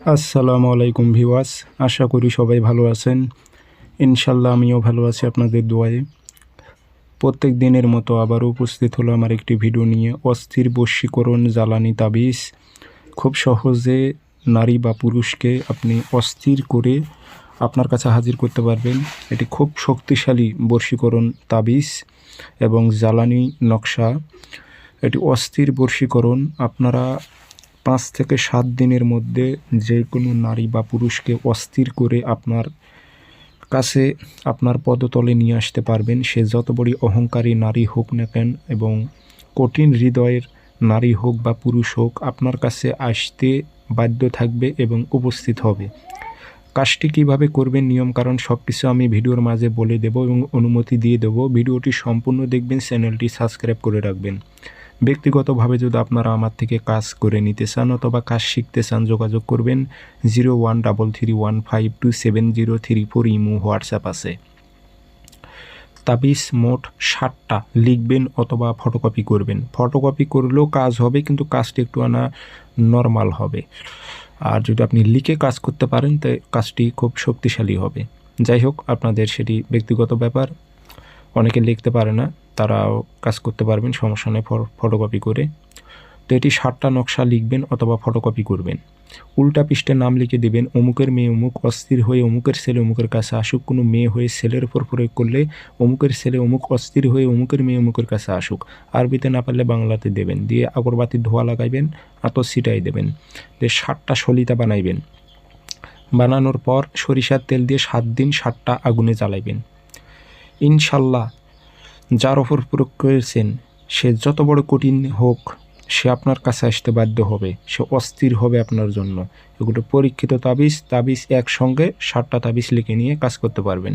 আসসালামু আলাইকুম ভিউয়ার্স, আশা করি সবাই ভালো আছেন। ইনশাল্লাহ আমিও ভালো আছি আপনাদের দোয়ায়। প্রত্যেক দিনের মতো আবারও উপস্থিত হলো আমার একটি ভিডিও নিয়ে। অস্থির বশীকরণ জ্বালানি তাবিজ। খুব সহজে নারী বা পুরুষকে আপনি অস্থির করে আপনার কাছে হাজির করতে পারবেন। এটি খুব শক্তিশালী বশীকরণ তাবিজ এবং জ্বালানি নকশা। এটি অস্থির বশীকরণ। আপনারা 5 থেকে 7 দিনের মধ্যে যে কোনো নারী বা পুরুষকে অস্থির করে আপনার কাছে আপনার পদতলে নিয়ে আসতে পারবেন। সে যত বড় অহংকারী নারী হোক না কেন এবং কঠিন হৃদয়ের নারী হোক বা পুরুষ হোক, আপনার কাছে আসতে বাধ্য থাকবে এবং উপস্থিত হবে। কাজটি কীভাবে করবেন, নিয়মকানুন সব কিছু আমি ভিডিওর মাঝে বলে দেব এবং অনুমতি দিয়ে দেব। ভিডিওটি সম্পূর্ণ দেখবেন, চ্যানেলটি সাবস্ক্রাইব করে রাখবেন। ব্যক্তিগতভাবে যদি আপনারা আমার থেকে কাজ করে নিতে চান অথবা কাজ শিখতে চান, যোগাযোগ করবেন 013315270334। ইমো হোয়াটসঅ্যাপ আছে। তাবিজ মোট 7টা লিখবেন অথবা ফটোকপি করবেন। ফটোকপি করলেও কাজ হবে, কিন্তু কাজটি একটু নর্মাল হবে। আর যদি আপনি লিখে কাজ করতে পারেন তো কাজটি খুব শক্তিশালী হবে। যাই হোক, আপনাদের সেটি ব্যক্তিগত ব্যাপার। অনেকে লিখতে পারে না, তারাও কাজ করতে পারবেন, সমস্যা নেই ফটোকপি করে। তো এটি 7টা নকশা লিখবেন অথবা ফটোকপি করবেন। উল্টা পৃষ্ঠে নাম লিখে দেবেন, অমুকের মেয়ে অমুক অস্থির হয়ে অমুকের ছেলে অমুকের কাছে আসুক। কোনো মেয়ে হয়ে ছেলের উপর প্রয়োগ করলে অমুকের ছেলে অমুক অস্থির হয়ে অমুকের মেয়ে অমুকের কাছে আসুক। আরবিতে না পারলে বাংলাতে দেবেন, দিয়ে আগরবাতির ধোয়া লাগাইবেন, আতর ছিটাই দেবেন, দিয়ে 7টা সলিতা বানাইবেন। বানানোর পর সরিষার তেল দিয়ে 7 দিন 7টা আগুনে জ্বালাইবেন। ইনশাল্লাহ যার ওপর প্রয়োগ করেছেন সে যত বড় কঠিন হোক, সে আপনার কাছে আসতে বাধ্য হবে, সে অস্থির হবে আপনার জন্য। এগুলো পরীক্ষিত তাবিজ একসঙ্গে 7টা তাবিজ লিখে নিয়ে কাজ করতে পারবেন।